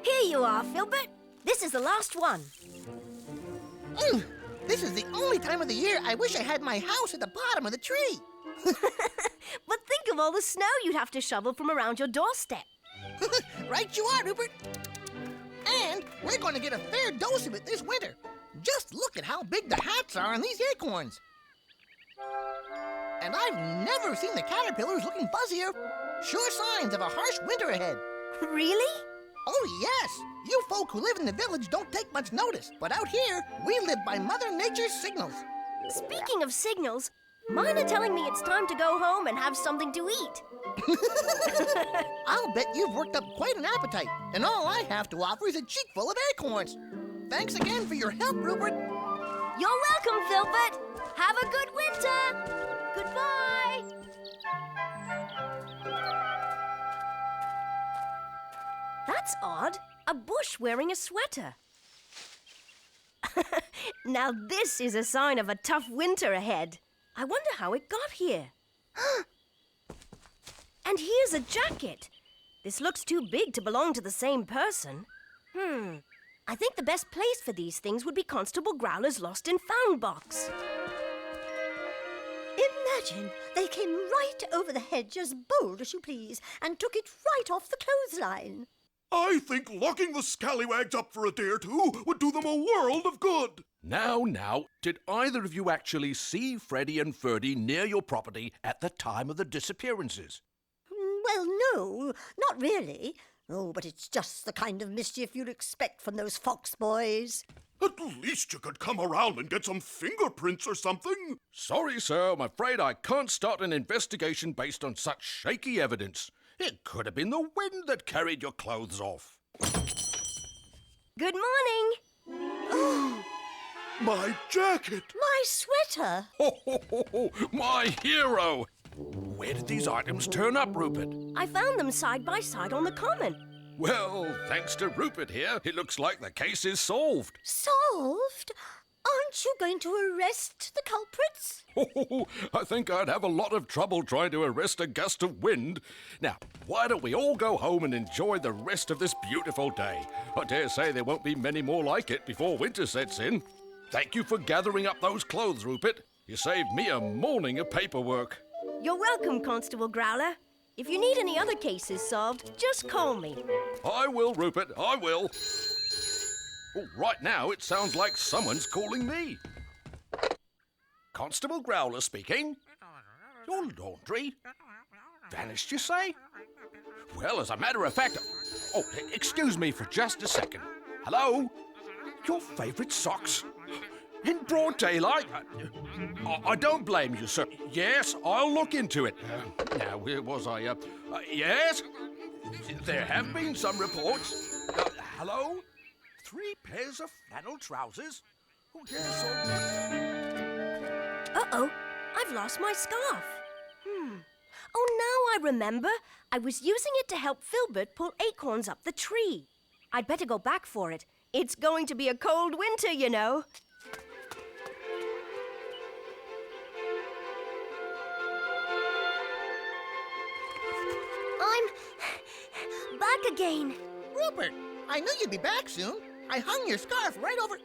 Here you are, Filbert. This is the last one. This is the only time of the year I wish I had my house at the bottom of the tree. But think of all the snow you'd have to shovel from around your doorstep. Right you are, Rupert. And we're going to get a fair dose of it this winter. Just look at how big the hats are on these acorns. And I've never seen the caterpillars looking fuzzier. Sure signs of a harsh winter ahead. Really? Oh, yes. You folk who live in the village don't take much notice. But out here, we live by Mother Nature's signals. Speaking of signals, mine are telling me it's time to go home and have something to eat. I'll bet you've worked up quite an appetite, and all I have to offer is a cheek full of acorns. Thanks again for your help, Rupert. You're welcome, Filbert. Have a good winter. Goodbye. That's odd. A bush wearing a sweater. Now this is a sign of a tough winter ahead. I wonder how it got here. And here's a jacket. This looks too big to belong to the same person. I think the best place for these things would be Constable Growler's lost and found box. Imagine they came right over the hedge as bold as you please and took it right off the clothesline. I think locking the scallywags up for a day or two would do them a world of good. Now, did either of you actually see Freddie and Ferdy near your property at the time of the disappearances? Well, no, not really. Oh, but it's just the kind of mischief you'd expect from those fox boys. At least you could come around and get some fingerprints or something. Sorry, sir, I'm afraid I can't start an investigation based on such shaky evidence. It could have been the wind that carried your clothes off. Good morning. My jacket! My sweater! Ho, ho, ho, ho, my hero! Where did these items turn up, Rupert? I found them side by side on the common. Well, thanks to Rupert here, it looks like the case is solved. Solved? Aren't you going to arrest the culprits? I think I'd have a lot of trouble trying to arrest a gust of wind. Now, why don't we all go home and enjoy the rest of this beautiful day? I dare say there won't be many more like it before winter sets in. Thank you for gathering up those clothes, Rupert. You saved me a morning of paperwork. You're welcome, Constable Growler. If you need any other cases solved, just call me. I will, Rupert, I will. Oh, right now, it sounds like someone's calling me. Constable Growler speaking. Your laundry? Vanished, you say? Well, as a matter of fact... Oh, excuse me for just a second. Hello? Your favourite socks? In broad daylight? I don't blame you, sir. Yes, I'll look into it. Now, where was I? Yes? There have been some reports. Hello? 3 pairs of flannel trousers? Oh, yes, Uh-oh, I've lost my scarf. Oh, now I remember. I was using it to help Filbert pull acorns up the tree. I'd better go back for it. It's going to be a cold winter, you know. I'm back back again. Rupert, I knew you'd be back soon. I hung your scarf right over...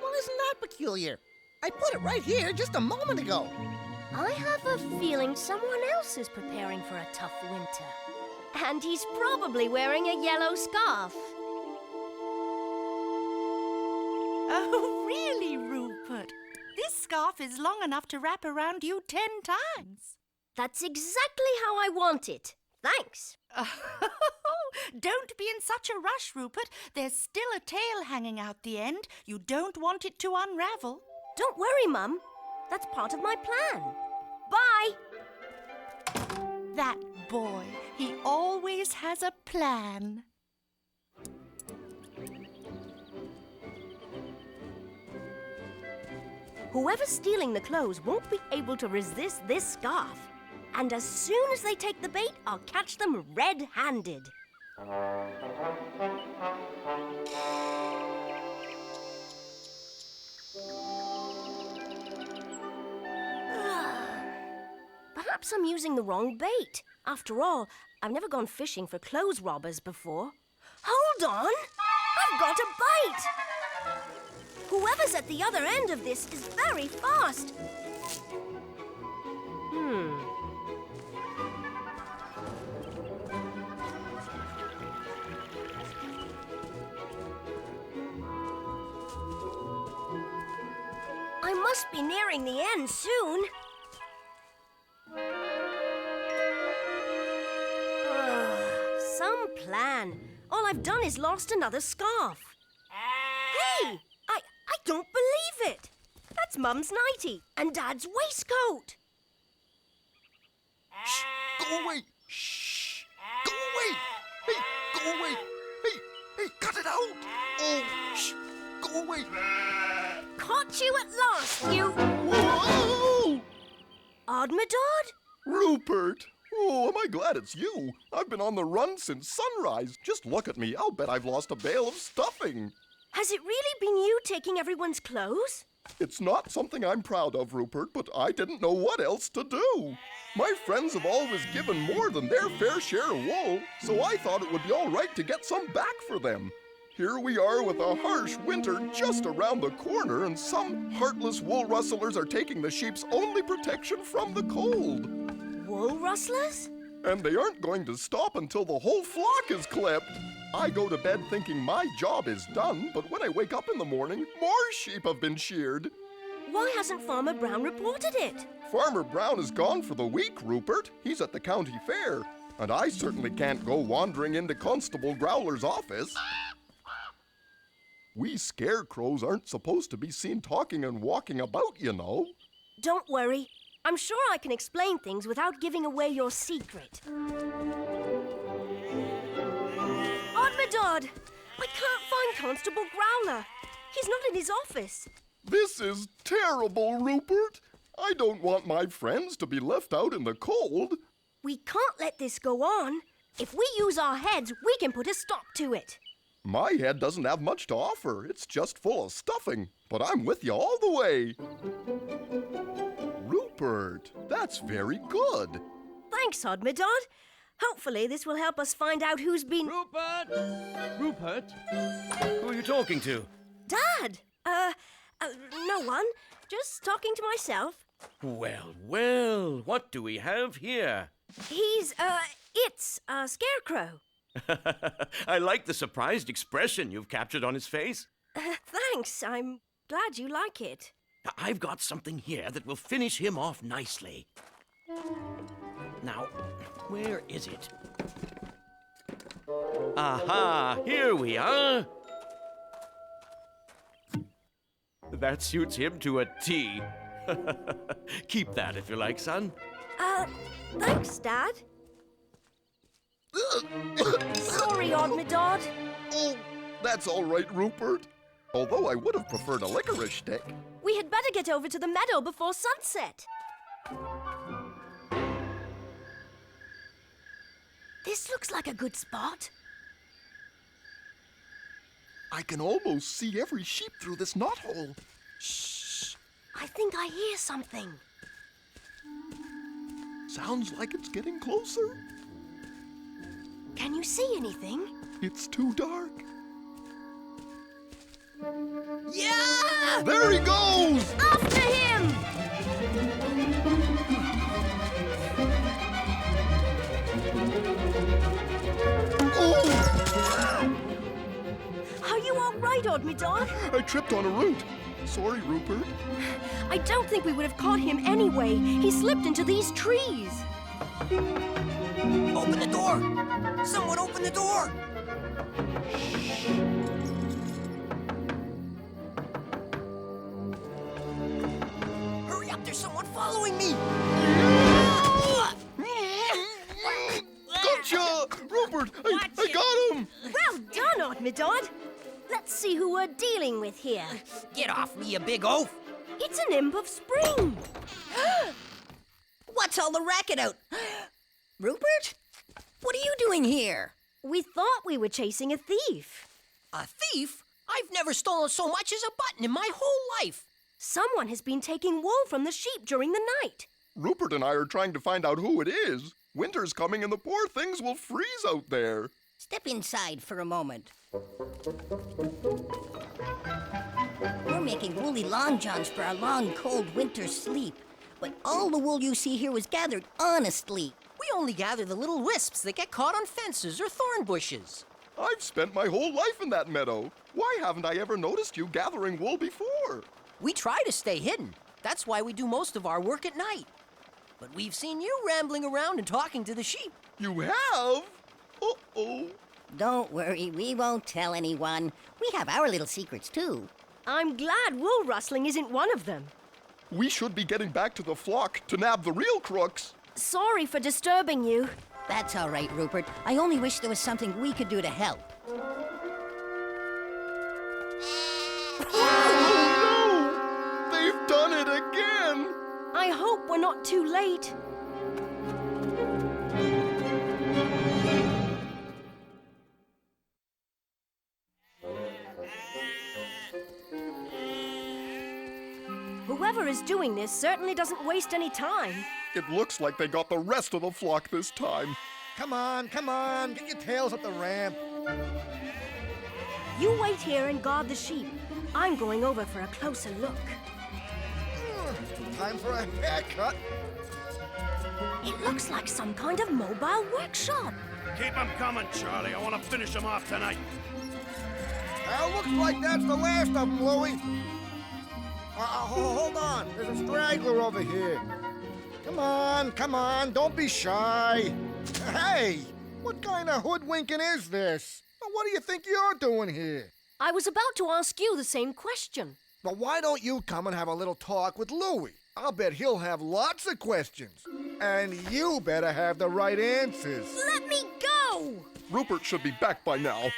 Well, isn't that peculiar? I put it right here just a moment ago. I have a feeling someone else is preparing for a tough winter. And he's probably wearing a yellow scarf. Oh, really, Rupert? This scarf is long enough to wrap around you 10 times. That's exactly how I want it. Thanks. Don't be in such a rush, Rupert. There's still a tail hanging out the end. You don't want it to unravel. Don't worry, Mum. That's part of my plan. Bye. That boy, he always has a plan. Whoever's stealing the clothes won't be able to resist this scarf. And as soon as they take the bait, I'll catch them red-handed. Perhaps I'm using the wrong bait. After all, I've never gone fishing for clothes robbers before. Hold on! I've got a bite! Whoever's at the other end of this is very fast. I must be nearing the end soon. Some plan. All I've done is lost another scarf. Hey! I don't believe it. That's Mum's nightie and Dad's waistcoat. Shh! Go away! Shh! Go away! Hey, go away! Hey, cut it out! Oh, shh! Go away! Caught you at last, you... Whoa! Odmedod? Rupert! Oh, am I glad it's you. I've been on the run since sunrise. Just look at me. I'll bet I've lost a bale of stuffing. Has it really been you taking everyone's clothes? It's not something I'm proud of, Rupert, but I didn't know what else to do. My friends have always given more than their fair share of wool, so I thought it would be all right to get some back for them. Here we are with a harsh winter just around the corner, and some heartless wool rustlers are taking the sheep's only protection from the cold. Wool rustlers? And they aren't going to stop until the whole flock is clipped. I go to bed thinking my job is done, but when I wake up in the morning, more sheep have been sheared. Why hasn't Farmer Brown reported it? Farmer Brown is gone for the week, Rupert. He's at the county fair. And I certainly can't go wandering into Constable Growler's office. We scarecrows aren't supposed to be seen talking and walking about, you know. Don't worry. I'm sure I can explain things without giving away your secret. Odmedod! I can't find Constable Growler. He's not in his office. This is terrible, Rupert. I don't want my friends to be left out in the cold. We can't let this go on. If we use our heads, we can put a stop to it. My head doesn't have much to offer. It's just full of stuffing. But I'm with you all the way. Rupert, that's very good. Thanks, Odmedod. Hopefully this will help us find out who's been... Rupert! Rupert? Who are you talking to? Dad! No one. Just talking to myself. Well, what do we have here? It's a scarecrow. I like the surprised expression you've captured on his face. Thanks. I'm glad you like it. I've got something here that will finish him off nicely. Now, where is it? Aha! Here we are! That suits him to a T. Keep that if you like, son. Thanks, Dad. Sorry, Odmedod. Oh, that's all right, Rupert. Although I would have preferred a licorice stick. We had better get over to the meadow before sunset. This looks like a good spot. I can almost see every sheep through this knothole. Shh! I think I hear something. Sounds like it's getting closer. Can you see anything? It's too dark. Yeah! There he goes! After him! Oh! Are you all right, Odmedod? I tripped on a root. Sorry, Rupert. I don't think we would have caught him anyway. He slipped into these trees. Open the door! Someone open the door! Hurry up, there's someone following me! Gotcha! Rupert, I got him! Well done, Odmedod. Let's see who we're dealing with here. Get off me, you big oaf! It's an imp of spring. What's all the racket out? Rupert? What are you doing here? We thought we were chasing a thief. A thief? I've never stolen so much as a button in my whole life. Someone has been taking wool from the sheep during the night. Rupert and I are trying to find out who it is. Winter's coming and the poor things will freeze out there. Step inside for a moment. We're making woolly long johns for our long, cold winter sleep. But all the wool you see here was gathered honestly. We only gather the little wisps that get caught on fences or thorn bushes. I've spent my whole life in that meadow. Why haven't I ever noticed you gathering wool before? We try to stay hidden. That's why we do most of our work at night. But we've seen you rambling around and talking to the sheep. You have? Uh-oh. Don't worry, we won't tell anyone. We have our little secrets, too. I'm glad wool rustling isn't one of them. We should be getting back to the flock to nab the real crooks. Sorry for disturbing you. That's all right, Rupert. I only wish there was something we could do to help. Oh, no! They've done it again! I hope we're not too late. Whoever is doing this certainly doesn't waste any time. It looks like they got the rest of the flock this time. Come on, get your tails up the ramp. You wait here and guard the sheep. I'm going over for a closer look. Time for a haircut. It looks like some kind of mobile workshop. Keep 'em coming, Charlie. I want to finish 'em off tonight. Looks like that's the last of them, Louie. Hold on. There's a straggler over here. Come on, don't be shy. Hey, what kind of hoodwinking is this? What do you think you're doing here? I was about to ask you the same question. Well, why don't you come and have a little talk with Louie? I'll bet he'll have lots of questions. And you better have the right answers. Let me go! Rupert should be back by now.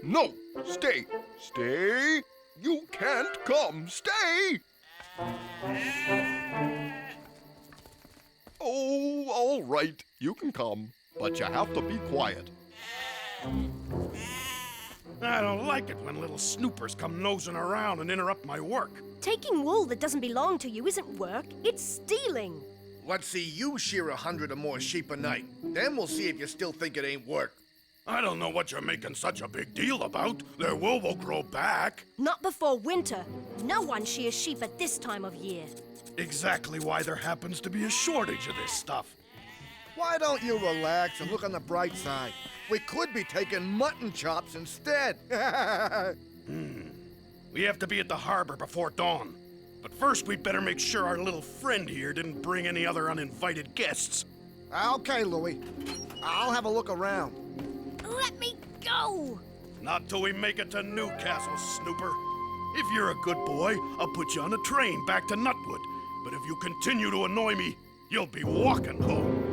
No, stay. You can't come, stay! Oh, all right, you can come, but you have to be quiet. I don't like it when little snoopers come nosing around and interrupt my work. Taking wool that doesn't belong to you isn't work, it's stealing. Let's see you shear 100 or more sheep a night. Then we'll see if you still think it ain't work. I don't know what you're making such a big deal about. Their wool will grow back. Not before winter. No one shears sheep at this time of year. Exactly why there happens to be a shortage of this stuff. Why don't you relax and look on the bright side? We could be taking mutton chops instead. We have to be at the harbor before dawn. But first, we'd better make sure our little friend here didn't bring any other uninvited guests. Okay, Louie. I'll have a look around. Let me go! Not till we make it to Newcastle, Snooper. If you're a good boy, I'll put you on a train back to Nutwood. But if you continue to annoy me, you'll be walking home.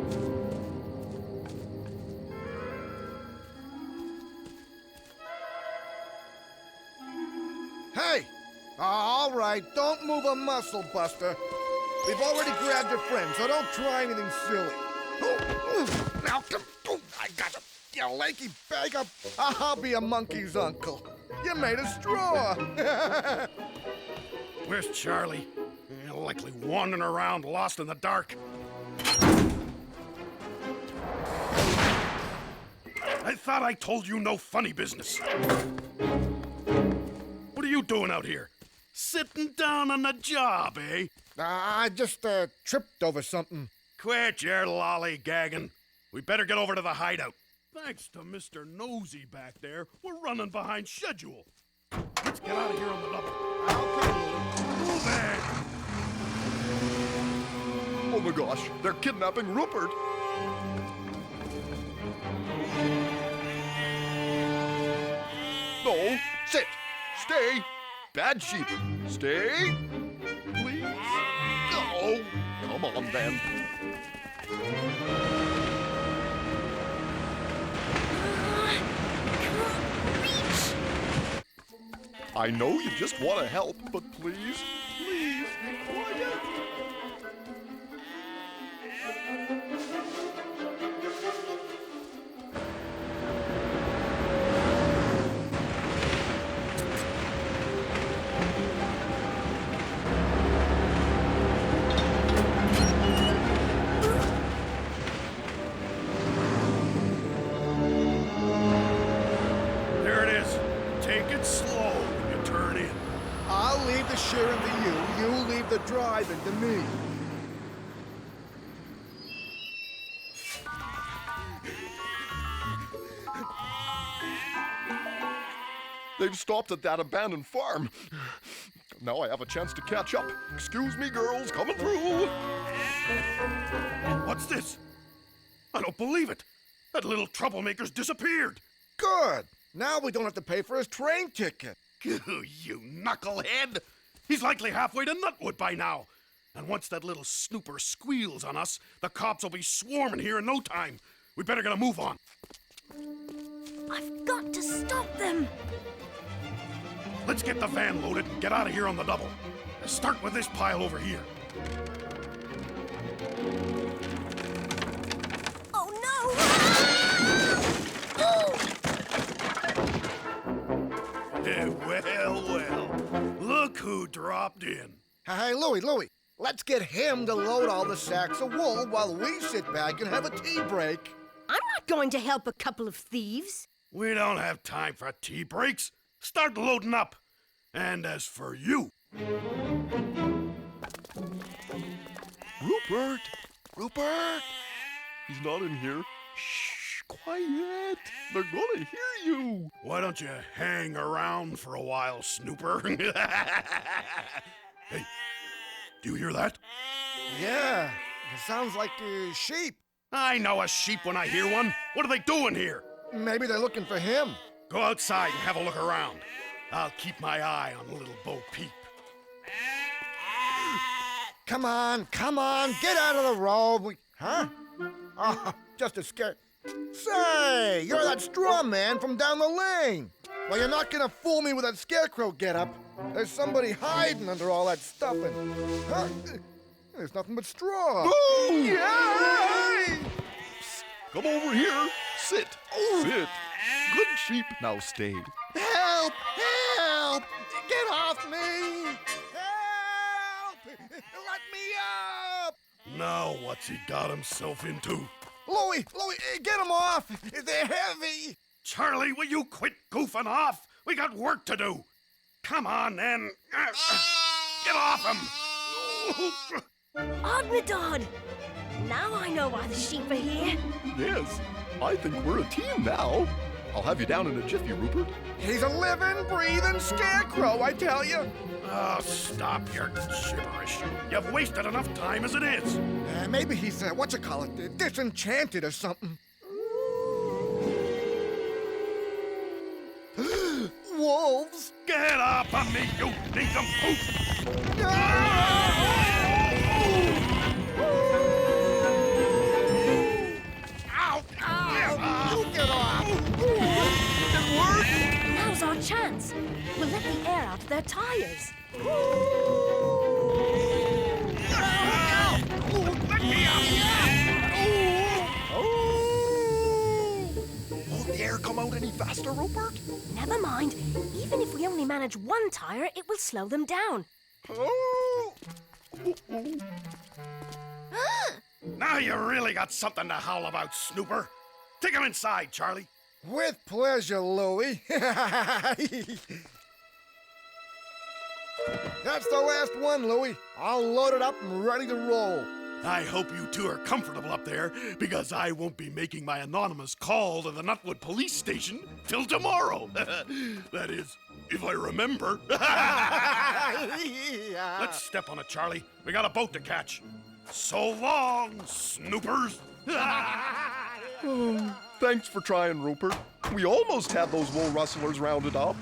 Hey! All right, don't move a muscle, Buster. We've already grabbed your friend, so don't try anything silly. Now, I got you, you lanky bag of... I'll be a monkey's uncle. You made a straw. Where's Charlie? Likely wandering around lost in the dark. I thought I told you no funny business. What are you doing out here? Sitting down on the job, eh? I just tripped over something. Quit your lollygagging. We better get over to the hideout. Thanks to Mr. Nosy back there, we're running behind schedule. Let's get out of here on the double. Okay. Move it! Oh my gosh, they're kidnapping Rupert. No, sit, stay. Bad sheep, stay. Please. No, come on then. I know you just want to help, but please, please, quiet. There it is. Take it slow when you turn in. I'll leave the shearing to you. You leave the driving to me. They've stopped at that abandoned farm. Now I have a chance to catch up. Excuse me, girls, coming through. What's this? I don't believe it. That little troublemaker's disappeared. Good. Now we don't have to pay for his train ticket. You knucklehead! He's likely halfway to Nutwood by now. And once that little snooper squeals on us, the cops will be swarming here in no time. We better get a move on. I've got to stop them. Let's get the van loaded and get out of here on the double. Start with this pile over here. Oh no! Well. Look who dropped in. Hey, Louie, let's get him to load all the sacks of wool while we sit back and have a tea break. I'm not going to help a couple of thieves. We don't have time for tea breaks. Start loading up. And as for you... Rupert! Rupert! He's not in here. Shh, quiet. They're gonna hear you. Why don't you hang around for a while, snooper? Hey, do you hear that? Yeah, it sounds like a sheep. I know a sheep when I hear one. What are they doing here? Maybe they're looking for him. Go outside and have a look around. I'll keep my eye on little Bo Peep. Come on, get out of the road. Huh? Oh, just a scare. Say, you're that straw man from down the lane. Well, you're not gonna fool me with that scarecrow getup. There's somebody hiding under all that stuffing. Huh? There's nothing but straw. Boo! Yay! Come over here. Sit. Sit. Good sheep. Now stay. Help! Help! Get off me! Help! Let me up! Now what's he got himself into? Louie, get him off! They're heavy! Charlie, will you quit goofing off? We got work to do. Come on, then. Get off him! Odmedod! Now I know why the sheep are here. Yes, I think we're a team now. I'll have you down in a jiffy, Rupert. He's a living, breathing scarecrow, I tell you. Oh, stop your gibberish. You've wasted enough time as it is. Maybe he's, disenchanted or something. Wolves! Get off of me, you nincompoop! Ow! Get off! Now's our chance. We'll let the air out of their tires. Let me Won't the air come out any faster, Rupert? Never mind. Even if we only manage one tire, it will slow them down. Oh. Now you really got something to howl about, snooper. Take him inside, Charlie. With pleasure, Louie. That's the last one, Louie. All loaded up and ready to roll. I hope you two are comfortable up there, because I won't be making my anonymous call to the Nutwood police station till tomorrow. That is, if I remember. Let's step on it, Charlie. We got a boat to catch. So long, snoopers. Thanks for trying, Rupert. We almost had those wool rustlers rounded up.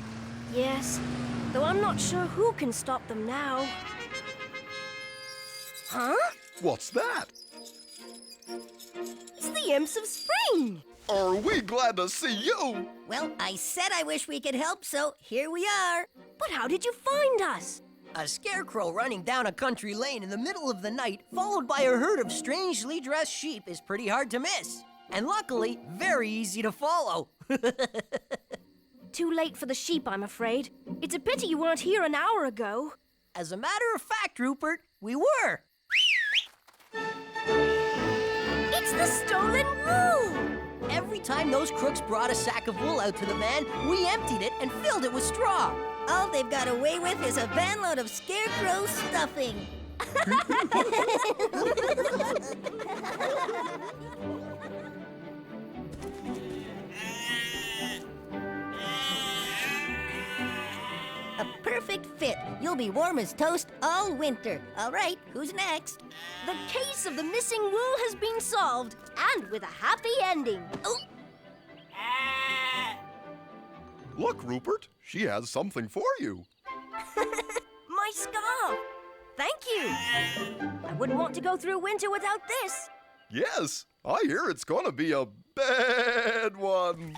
Yes, though I'm not sure who can stop them now. Huh? What's that? It's the Imps of Spring! Are we glad to see you? Well, I said I wish we could help, so here we are. But how did you find us? A scarecrow running down a country lane in the middle of the night, followed by a herd of strangely dressed sheep, is pretty hard to miss. And luckily, very easy to follow. Too late for the sheep, I'm afraid. It's a pity you weren't here an hour ago. As a matter of fact, Rupert, we were. It's the stolen wool! Every time those crooks brought a sack of wool out to the van, we emptied it and filled it with straw. All they've got away with is a van load of scarecrow stuffing. A perfect fit. You'll be warm as toast all winter. All right, who's next? The case of the missing wool has been solved, and with a happy ending. Oh, Look, Rupert, she has something for you. My scarf! Thank you! I wouldn't want to go through winter without this. Yes, I hear it's gonna be a bad one.